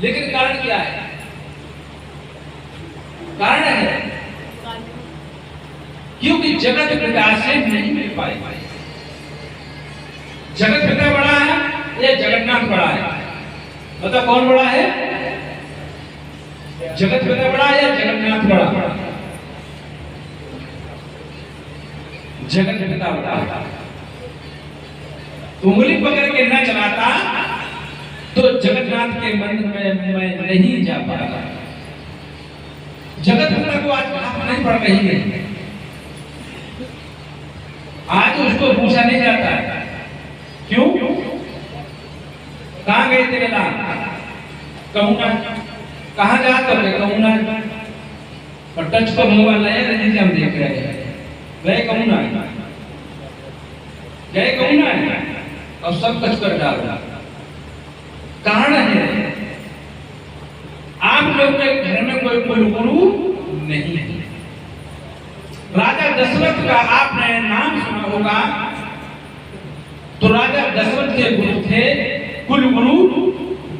लेकिन कारण क्या है? कारण है क्योंकि जगत पिता से नहीं मिल पाई। जगत पिता बड़ा है या जगन्नाथ बड़ा है? मतलब कौन बड़ा है? जगत पिता बड़ा है या जगन्नाथ बड़ा? जगत पिता बड़ा। उंगली पकड़ के न चलाता तो जगन्नाथ के मंदिर में मैं नहीं जा पाता। जगत पिता को आज कहां नहीं पड़ रही है, आज उसको पूछा नहीं जाता। क्यों? कहां गए थे बेटा? कहूं ना। कहां जाते हो? कहूं ना। और टच पर मोबाइल लाया नहीं, हम देख रहे हैं। गए कहूं ना, गए कहूं ना, और सब टच कर डाल। कारण है आप लोग के घर में कोई गुरु नहीं है। राजा दशरथ का आपने नाम सुना होगा, तो राजा दशरथ के गुरु थे कुल गुरु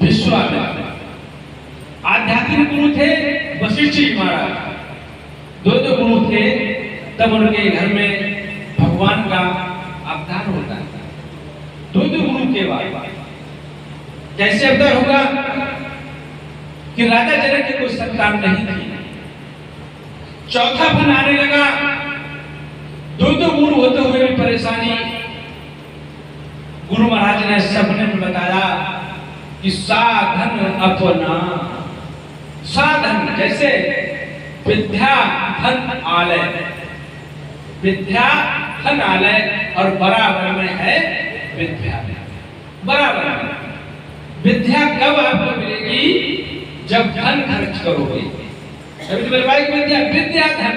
विश्वामित्र, आध्यात्मिक गुरु थे वशिष्ठ जी महाराज। दो गुरु थे, तब उनके घर में भगवान का अवतार होता है। दो गुरु के बाद कैसे अवतार होगा कि राजा जनक की कोई संतान नहीं थी, चौथा फन आने लगा। दो गुरु होते हुए भी परेशानी। गुरु महाराज ने सबने बताया कि साधन अपना, साधन जैसे विद्या धन आलय, विद्या धन आलय और बराबर में है विद्यालय। बराबर में विद्या कब आपको मिलेगी? जब धन खर्च करोगे। विद्या विद्या धन,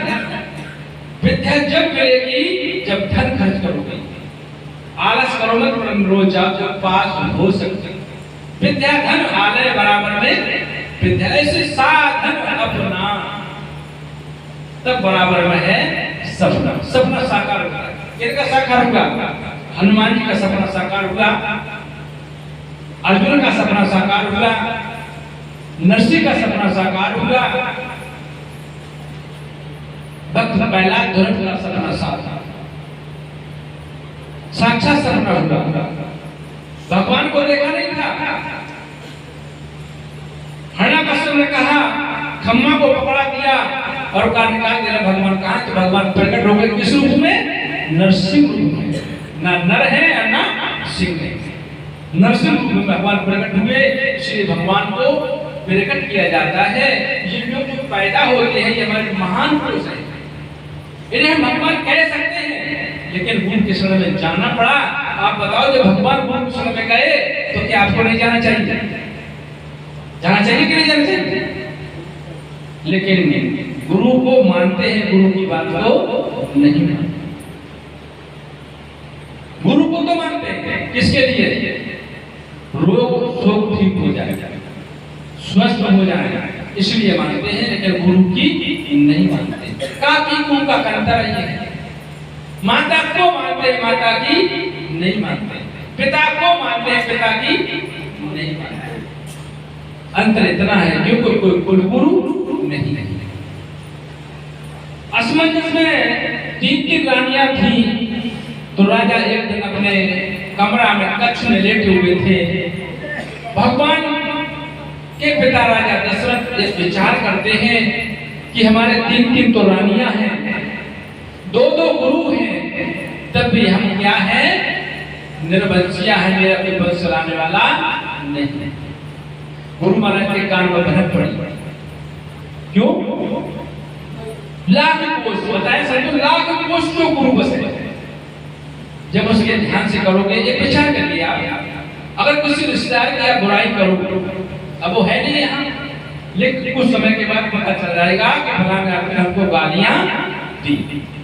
विद्या जब मिलेगी जब धन खर्च करोगे। आलस करो मत, रोज जाओ, पास हो सकते। विद्या धन आलय बराबर में विद्या, ऐसे साधन अपना, तब बराबर में है सपना। सपना साकार होगा। किसका साकार होगा? हनुमान जी का सपना साकार हुआ, अर्जुन का सपना साकार हुआ, नरसिंह का सपना साकार हुआ, भक्त प्रहलाद धुरंधर का सपना साक्षात सपना हुआ। भगवान को देखा नहीं था। हिरण्यकश्यप ने कहा, खम्मा को पकड़ा दिया और कहा निकाल दिया। भगवान कहा तो भगवान प्रकट हो गए किस रूप में? नरसिंह रूप में। ना नर है और ना सिंह है, नरसिंह रूप में भगवान प्रकट हुए। श्री भगवान को प्रकट किया जाता है। ये लोग जो पैदा होते हैं ये हमारे महान पुरुष हैं, इन्हें हम भगवान कह सकते हैं, लेकिन गुरु के शरण में जाना पड़ा। आप बताओ, जब भगवान गुरु के शरण में गए तो क्या आपको नहीं जाना चाहिए? जाना चाहिए कि नहीं जाना चाहिए? लेकिन गुरु को मानते हैं, गुरु की बात को नहीं मानते। गुरु को तो मानते हैं, किसके लिए? रोग शोक ठीक हो जाए, स्वस्थ हो जाए, इसलिए मानते हैं, लेकिन गुरु की नहीं मानते। काकी कुम का अंतर है। माता को मानते हैं, माता की नहीं मानते। पिता को मानते हैं, पिता की नहीं मानते। अंतर इतना है क्योंकि कोई गुरु नहीं है। असमंजस में 3 रानियां थी, तो राजा एक दिन अपने कमरा में कक्ष में लेटे हुए थे। भगवान के पिता राजा दशरथ ये विचार करते हैं कि हमारे 3 तो रानियां हैं, 2 गुरु हैं, तब भी हम क्या हैं? निर्वंशिया है, मेरा कोई वंश चलाने वाला नहीं है। गुरु महाराज के कान में भनक पड़ी। क्यों? लाख कोष बताए, समझो लाख कोष जो गुरु बसे। जब उसके ध्यान से करोगे, एक विचार करिए आप, अगर किसी रिश्तेदार की आप बुराई करो, अब वो है नहीं यहाँ, लेकिन कुछ समय के बाद पता चल जाएगा कि फलाने आपने हमको गालियां दी।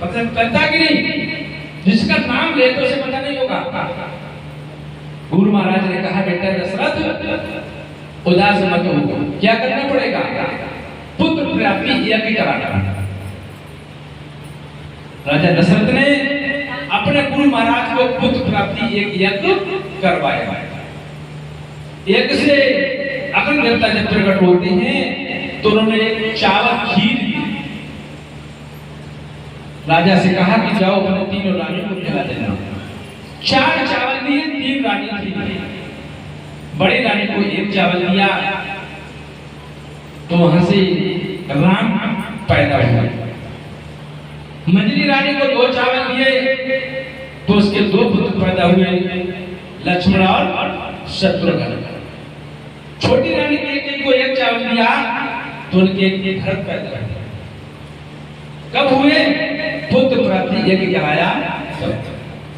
पता चलता कि नहीं? जिसका नाम ले तो उसे पता नहीं होगा। गुरु महाराज ने कहा, बेटा दशरथ उदास मत हो, क्या करना पड़ेगा? पुत्र प्राप्ति यज्ञ कराना। राजा दशरथ ने अपने गुरु महाराज को पुत्र प्राप्ति एक यज्ञ करवाया। यज्ञ से अगर अग्नि देवता जब प्रकट होते हैं तो उन्होंने एक चावल खीर दी। राजा से कहा कि जाओ अपने तीनों रानियों को खिला देना। 4 चावल दिए, 3 रानी थी। बड़ी रानी को 1 चावल दिया तो वहां से राम पैदा हुए। मंझली रानी को 2 चावल दिए तो उसके 2 पुत्र पैदा हुए, लक्ष्मण और शत्रुघ्न। छोटी रानी को 1 चावल दिया तो उनके एक भरत पैदा हुए। कब हुए? पुत्र प्राप्ति यज्ञ कराया।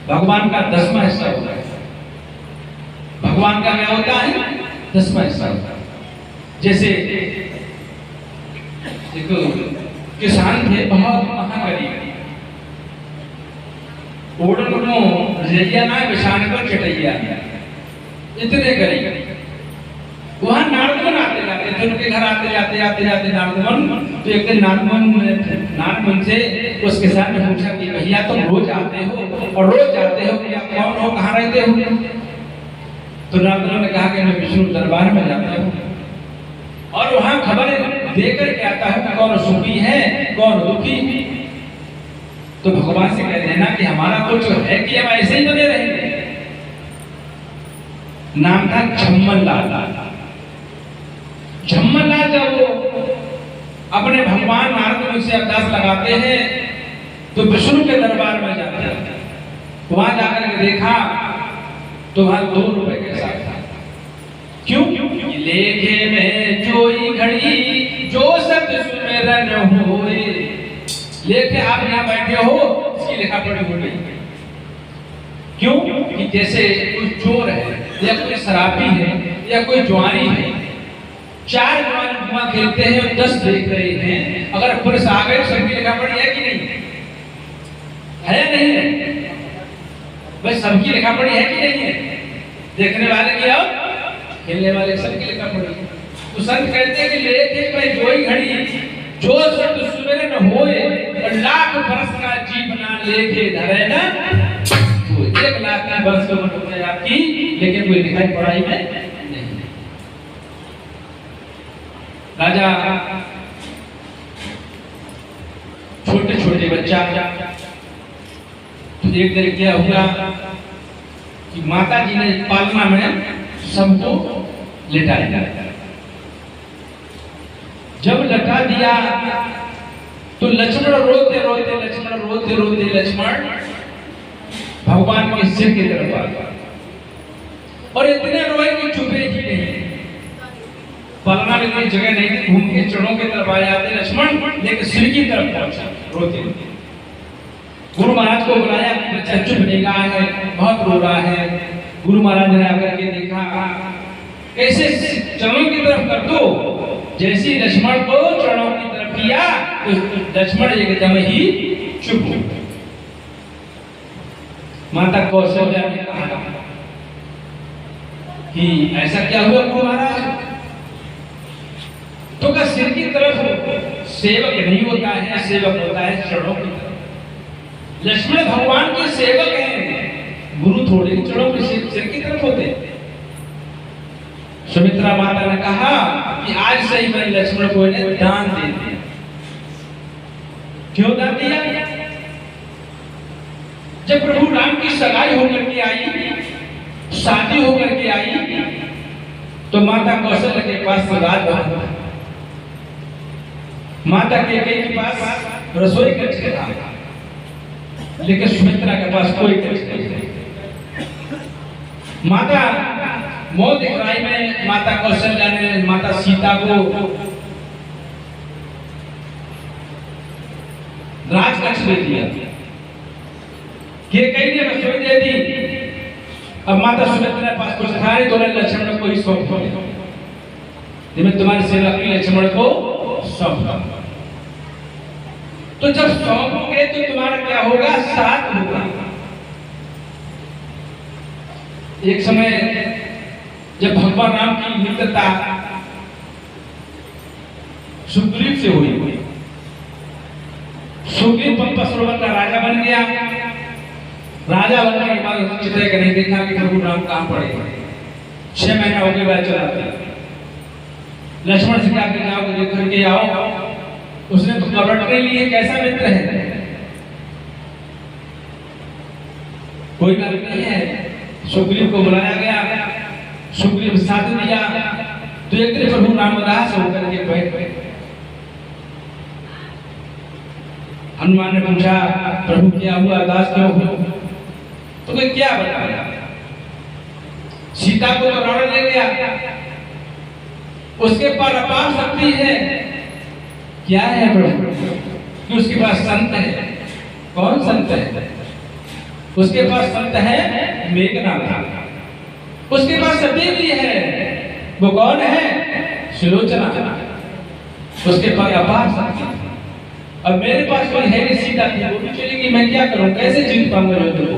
भगवान का 10वां हिस्सा होता है। भगवान का क्या होता है? 10वां हिस्सा होता है। जैसे एक किसान थे, बहुत महागरीब, ओढ़नो रेजिया ना बिछान पर चटैया, इतने गरीब। वहां नारदमन आते जाते थे, उनके घर आते जाते नारदमन। तो एक दिन नारदमन से उस किसान ने पूछा कि भैया तुम रोज आते हो और रोज जाते हो, कि आप कौन हो, कहाँ रहते हो? तो नारदमन ने कहा कि मैं विष्णु दरबार में जाता हूँ और वहां खबर देकर के आता हूँ कौन सुखी है कौन दुखी। तो भगवान से कह देना कि हमारा कुछ है कि हम ऐसे ही बने रहेंगे। नाम था झम्मन लाल। झम्मन लाल जब वो अपने भगवान नारद मुनि से अरदास लगाते हैं तो विष्णु के दरबार में जाते हैं। वहां जाकर के देखा तो वहां 2 रुपए के साथ था। क्यों? लेखे में जोई घड़ी जो सत सुमेरन होए। लेखे आप यहाँ बैठे हो, इसकी लिखा पढ़ी हो गई। क्यों? कि जैसे कोई चोर है या कोई शराबी है या कोई जुआरी है, 4 जवान जुआ खेलते हैं और 10 देख रहे हैं। अगर पुलिस आ गई, सबकी लिखा पढ़ी है कि नहीं है? नहीं है भाई, सबकी लिखा पढ़ी है कि नहीं है? देखने वाले की और खेलने वाले सबकी लिखा पढ़ी है। तो संत कहते हैं कि लेखे में जोई घड़ी जो सत सुमेरन न होए और लाख बरस का जीवना लेके धरे ना। तो 1 लाख की वर्ष का मतलब है आपकी, लेकिन कोई लिखाई पढ़ाई में नहीं। राजा छोटे छोटे बच्चा, तो एक दिन क्या हुआ कि माता जी ने पालना में सबको लिटा दिया। जब लटा दिया तो लक्ष्मण रोते रोते लक्ष्मण भगवान के सिर की तरफ आ गया और इतने रोए कि चुपे ही नहीं। पालना में कोई जगह नहीं थी, घूम के चरणों की तरफ आ जाते लक्ष्मण, लेकिन सिर की तरफ पहुंचा रोते रोते। गुरु महाराज को बुलाया, बच्चा चुप नहीं रहा है, बहुत रो रहा है। गुरु महाराज ने आकर के देखा, कैसे चरणों की तरफ कर दो। जैसे लक्ष्मण को चरणों की तरफ किया तो लक्ष्मण एकदम ही चुप हो गए। माता कौशल्या ने कहा कि ऐसा क्या हुआ गुरु महाराज? तो का सिर की तरफ सेवक नहीं होता है, सेवक होता है चरणों की तरफ। लक्ष्मण भगवान के सेवक हैं, गुरु थोड़े चरणों के सिर की तरफ होते हैं। सुमित्रा माता ने कहा कि आज से ही मैंने लक्ष्मण को दान दे दिया। क्यों दान दिया? जब प्रभु राम की सगाई होकर के आई, शादी होकर के आई, तो माता कौशल्या के पास राजभवन था, माता कैकेयी के पास रसोई कक्ष था, लेकिन सुमित्रा के पास कोई कक्ष नहीं। माता मौत दिखराई में माता कौशल्या ने माता सीता को राजकक्ष दे दिया, कैकेयी ने रसोई दे दी। अब माता सुमित्रा के पास कुछ था नहीं, तो लक्ष्मण को ही सौंप दो, मैं तुम्हारी सेवा की लक्ष्मण को सौंप दूंगा। तो जब सौंपोगे तो तुम्हारा क्या होगा? साथ होगा। एक समय जब भगवान राम की मित्रता सुग्रीव से हुई, सुग्रीव पंपा सरोवर का राजा बन गया। राजा बनने के बाद चित्र नहीं देखा कि प्रभु राम कहां पड़े। 6 महीना हो गए बाद चला। लक्ष्मण से क्या जाओ देख करके आओ, उसने तो कपटने लिए कैसा मित्र है, कोई बात नहीं है। सुग्रीव को बुलाया गया, सुग्रीव साथ दिया, तो एक दिन प्रभु रामदास होकर के बैठ गए। हनुमान ने पूछा प्रभु क्या हुआ, दास क्यों हो? तो कोई क्या बताया, सीता को तो रावण ले गया, उसके पास अपार शक्ति है। क्या है प्रभु? कि उसके पास संत है। कौन संत है? उसके पास संत है मेघनाथ, उसके पास सती भी है। वो कौन है? सुलोचना। उसके पास अपार शक्ति। अब मेरे पास कोई है नहीं, सीता थी, वो भी चलेगी, मैं क्या करूं, कैसे जीत पाऊंगा युद्ध को?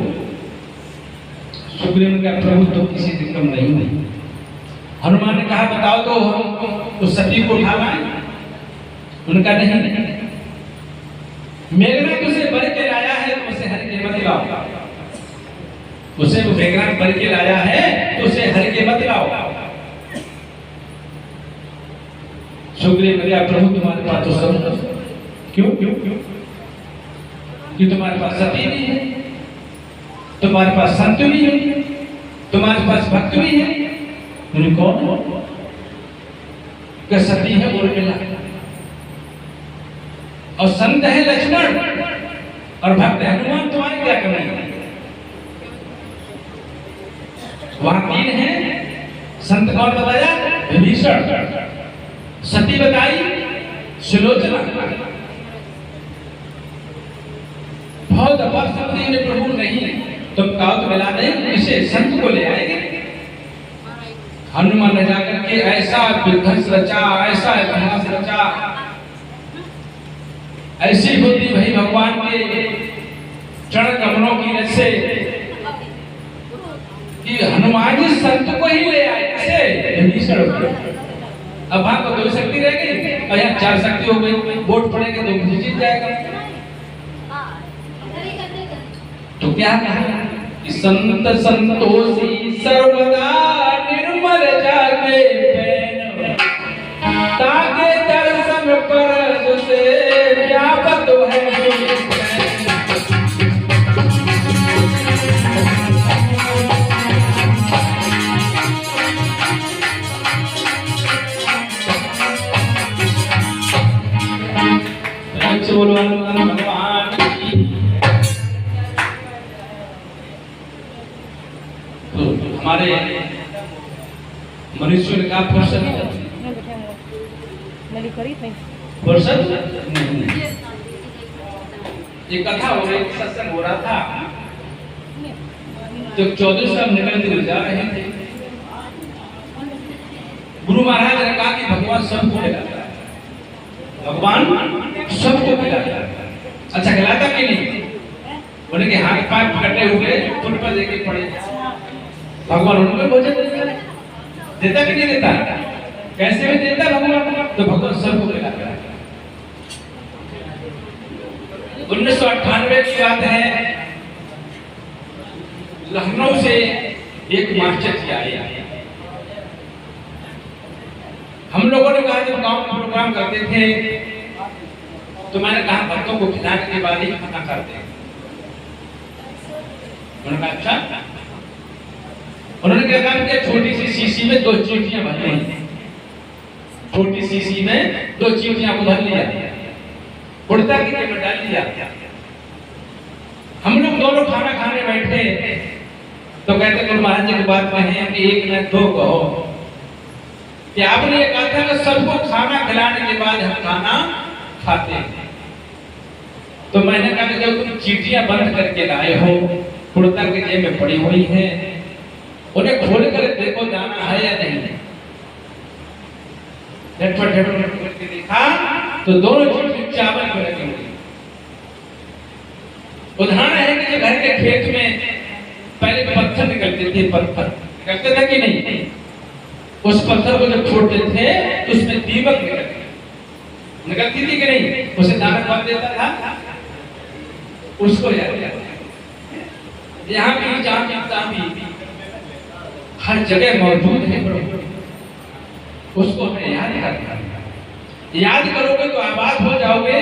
सुग्रीव ने कहा प्रभु तो किसी से कम नहीं है। हनुमान ने कहा बताओ तो हम उस सती को उठा लाएं। उनका नहीं, मेघनाथ उसे भर के लाया है तो उसे हर के मत लाओ, उसे वो मेघनाथ भर के लाया है तो उसे हर के मत लाओ। सुग्रीव ने कहा प्रभु तुम्हारे पास तो सब, क्यों क्यों क्यों? कि तुम्हारे पास सती भी है, तुम्हारे पास संत भी है, तुम्हारे पास भक्त भी है। तुमने कौन? क्या सती है उर्मिला, और संत है लक्ष्मण, और भक्त है हनुमान, तुम्हारी क्या कमी है? वहां तीन है, संत कौन बताया? विभीषण, सती बताई सुलोचना। बहुत अपार शक्ति ने प्रभु नहीं, तुम कहो तो मिला नहीं, इसे संत को ले आएंगे। हनुमान ने जाकर के ऐसा विध्वंस रचा, ऐसा इतिहास रचा, ऐसी बुद्धि भाई भगवान के चरण कमलों की रस से कि हनुमान जी संत को ही ले आए। कैसे? विभीषण को। अब वहां को दो शक्ति रह गई और यहाँ चार शक्ति हो गई, वोट पड़ेंगे तो जीत जाएगा। तो क्या कहा कि संत संतोषी सर्वदा निर्मल जागे पैन, ताके दर्शन पर से व्यापक है। भगवान की हमारे मनुष्य ने कहा फुर्सत ये कथा हो रही, सत्संग हो रहा था, तो 14 साल निकल के जा रहे थे। गुरु महाराज ने कहा कि भगवान सबको खिलाता है, भगवान सबको खिलाता है। अच्छा खिलाता कि नहीं? बोले कि हाथ पैर कटे हुए फुट पर लेके पड़े, भगवान उनको भोजन देता कि नहीं देता? कैसे भी देता भगवान, तो भगवान सबको खिलाता है। 1998 की बात है, लखनऊ से एक मास्टर जी आए। हम लोगों ने कहा जब गांव में प्रोग्राम करते थे तो मैंने कहा भक्तों को खिलाने के बाद ही खाना करते हैं। उन्होंने कहा अच्छा। उन्होंने क्या कहा कि छोटी सी शीशी में 2 चींटियां भर ली, छोटी शीशी में 2 चींटियां को भर लिया, उड़ता की में डाल दिया। हम लोग दोनों खाना खाने बैठे तो कहते गुरु महाराज जी की बात कहे कि 1 न 2 कहो कि आपने ये कहा था कि सबको खाना खिलाने के बाद हम खाना खाते हैं। तो मैंने कहा कि जब तुम चींटियां बंद करके लाए हो, कुर्ता के जेब में पड़ी हुई है, उन्हें खोल कर देखो दाना है या नहीं। झटपट झटपट करके देखा तो दोनों चींटियां चावल में लगी हुई। उदाहरण है कि घर के खेत में पहले पत्थर निकलते थे, पत्थर निकलते थे कि नहीं? उस पत्थर को जब छोड़ते थे तो उसमें दीमक निकलती थी कि नहीं? उसे दाना कौन देता था? उसको याद। यहाँ भी जहाँ भी हर जगह मौजूद है, उसको हमें याद याद करना। याद करोगे तो आबाद हो जाओगे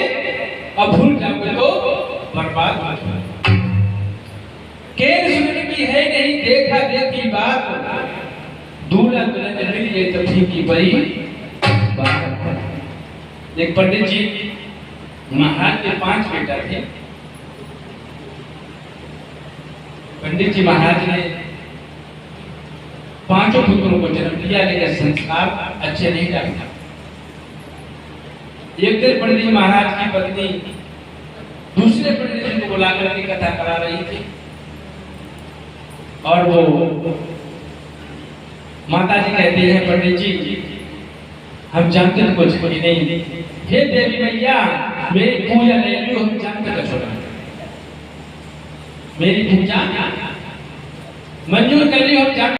और भूल जाओगे तो बर्बाद हो जाओगे। केर सुनने की है नहीं, देखा देखी बात, दूल्हा दुल्हन मिल गए तभी की बड़ी बात। एक पंडित जी महाराज के 5 बेटा थे। पंडित जी महाराज ने 5 पुत्रों को जन्म दिया, लेकिन संस्कार अच्छे नहीं डाले। एक दिन पंडित जी महाराज की पत्नी दूसरे पंडित जी को बुलाकर के कथा करा रही थी, और वो माता जी कहती है, पंडित जी हम जानते हैं कुछ नहीं, हे देवी मैया मेरी पूजा ले लो, हम जानते कर छोड़ा, मेरी पूजा मंजूर कर ली, हम जानते